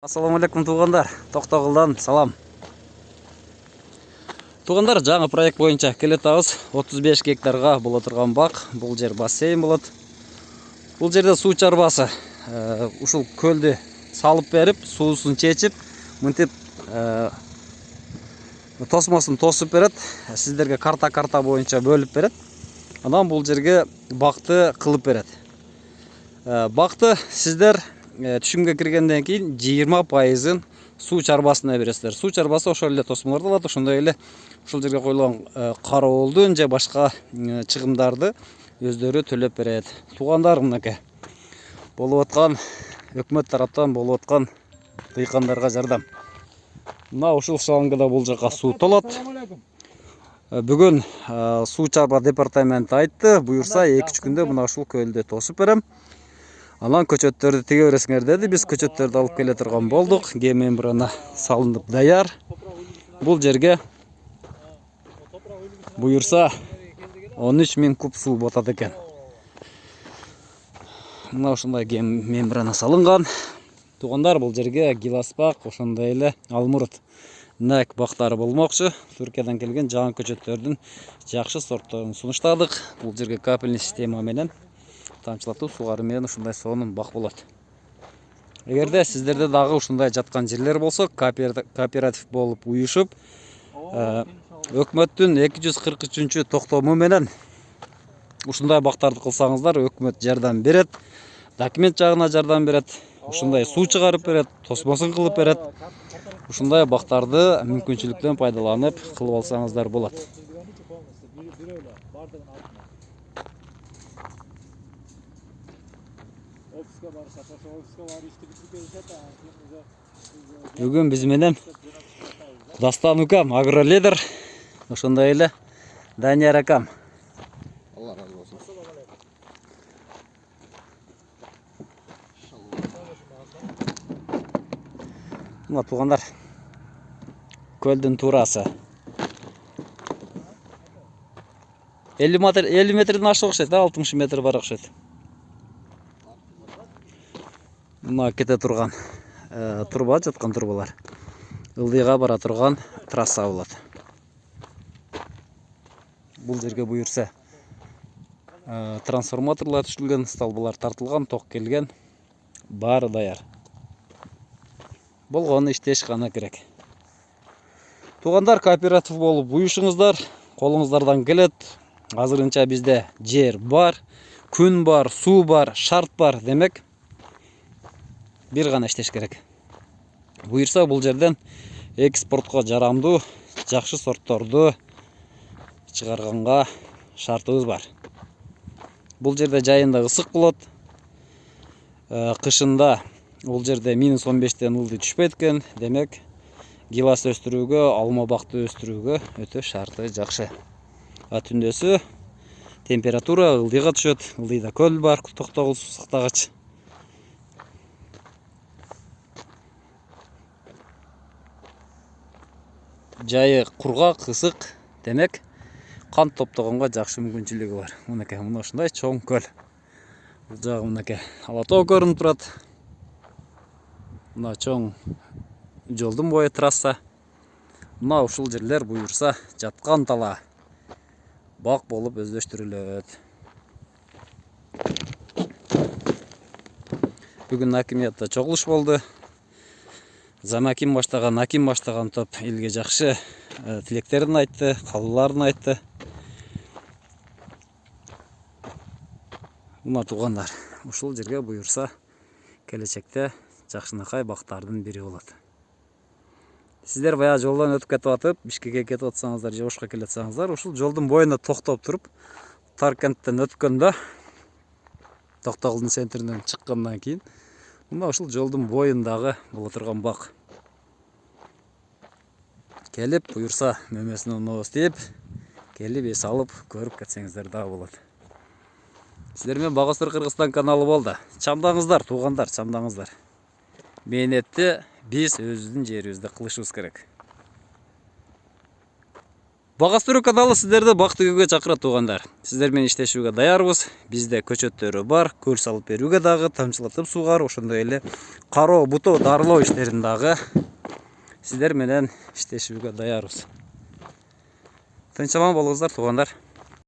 Ассаламу алейкум туғандар, Тоқтоғылдан салам. Туғандар, жаңа проект бойынша келетабыз 35 гектарға бұл отырған бақ. Бұл жер бассейн болады. Бұл жерде су чарбасы ушул көлді салып беріп, суысын чечіп, мынтип тосмосын тосып берет. Сіздерге карта бойынша бөліп берет. Анан бұл жерге бақты қылып берет. Бақты сіздер түшімге кіргенден кейін 20%-ын су чарбасына бересіздер. Су чарбасы ошол эле тосмолорду алат, ошондой эле ушул жерге коюлган кароолдун же башка чыгымдарды өздөрү төлөп берет. Туугандар, мынакей болуп аткан өкмөт тараптан болуп аткан дыйкандарга жардам. Мына ушул шлангыда бул жака суу толот. Бүгүн суу чарба департаменти айтты, буюрса 2-3 күндө мына ушул көлдү тосуп берем. Анан көчөттөрдү тиге бересиңер деди. Биз көчөттөрдү алып келе турган болдук. Геомембрана салынып даяр. Бул жерге буюрса 13 000 куб суу батат экен. Мына ушундай геомембрана салынган. Туугандар, бул жерге гиласпак, ошондой эле алмурут, нак бактары болмокчу. Түркиядан келген жаңы көчөттөрдүн жакшы сортторун сунуштадык. Бул жерге капельный система менен тамчылатуу сугары менен ушундай сонун бак болот. Эгерде сиздерде дагы ушундай жаткан жерлер болсо, кооператив болуп уюшуп, өкмөттүн 243 токтому менен ушундай бактарды кылсаңыздар, өкмөт жардам берет, документ жагына жардам берет, ушундай суу чыгарып берет, тосмосын кылып берет. Ушундай бактарды мүмкүнчүлүктөн пайдаланып кылып алсаңыздар болот. Бүгүн биз менен Дастан укам, агролидер, ошондой эле Данияр акам. Алла разы болсун. Мына туугандар, көлдүн туурасы 50 метрден ашык окшойт, 60 метр бар окшойт. Мына кете турган турба, жаткан турбалар ылдыйга бара турган трасса болот. Бул жерге буюрса трансформаторлар түшүлгөн, столбалар тартылган, ток келген, баары даяр. Болгону иштеш гана керек. Туугандар, кооператив болуп уюшуңуздар, колуңуздардан келет. Азырынча бизде жер бар, күн бар, суу бар, шарт бар, демек бир гана иштеш керек. Буюрса бул жерден экспортко жарамдуу жакшы сортторду чыгарганга шартыбыз бар. Бул жерде жайында ысык болот, кышында бул жерде -15тен ылдый түшпөйт экен. Демек гилас өстүрүүгө, алма бакты өстүрүүгө өтө шарты жакшы. Түндөсү температура ылдыйга түшөт, ылдыйда көл бар, Токтогул суу сактагач. Жайы кургак, ысык, демек кант топтогонго жакшы мүмкүнчүлүгү бар. Мынакей, мына ушундай чоң көл. Бул жагы мынакей Ала тоо көрүнүп турат. Мына чоң жолдун бою трасса. Мына ушул жерлер буюрса жаткан тала бак болуп өздөштүрүлөт. Бүгүн акимиятта чогулуш болду. Замаким баштаган, аким баштаган топ элге жакшы тилектерин айтты, каалоолорун айтты. Мына туугандар, ушул жерге буюрса келечекте жакшынакай бактардын бири болот. Сиздер баягы жолдон өтүп кетип атып, Бишкекке кетип атсаңыздар, же Ошко келе атсаңыздар, ушул жолдун боюнда токтоп туруп, Таркенттен өткөндө, Токтогулдун центринен чыккандан кийин, мына ушул жолдун боюндагы боло турган бак. Келип, буюрса мөмөсүнө нооз тийип, келип эс алып, көрүп кетсеңиздер дагы болот. Сиздер менен Багостор Кыргызстан каналы болду. Чамдаңыздар, туугандар, чамдаңыздар. Мээнетти биз өзүбүздүн жерибизде кылышыбыз керек. Багастыруу каналы сиздерди бакты күйгө чакырат туугандар. Сиздер менен иштешүүгө даярбыз. Бизде көчөттөрү бар, көл салып берүүгө дагы, тамчылатып суугаруу, ошондой эле кароо, бутоо, дарылоо иштерин дагы сиздер менен иштешүүгө даярбыз. Тынч аман болуңуздар туугандар.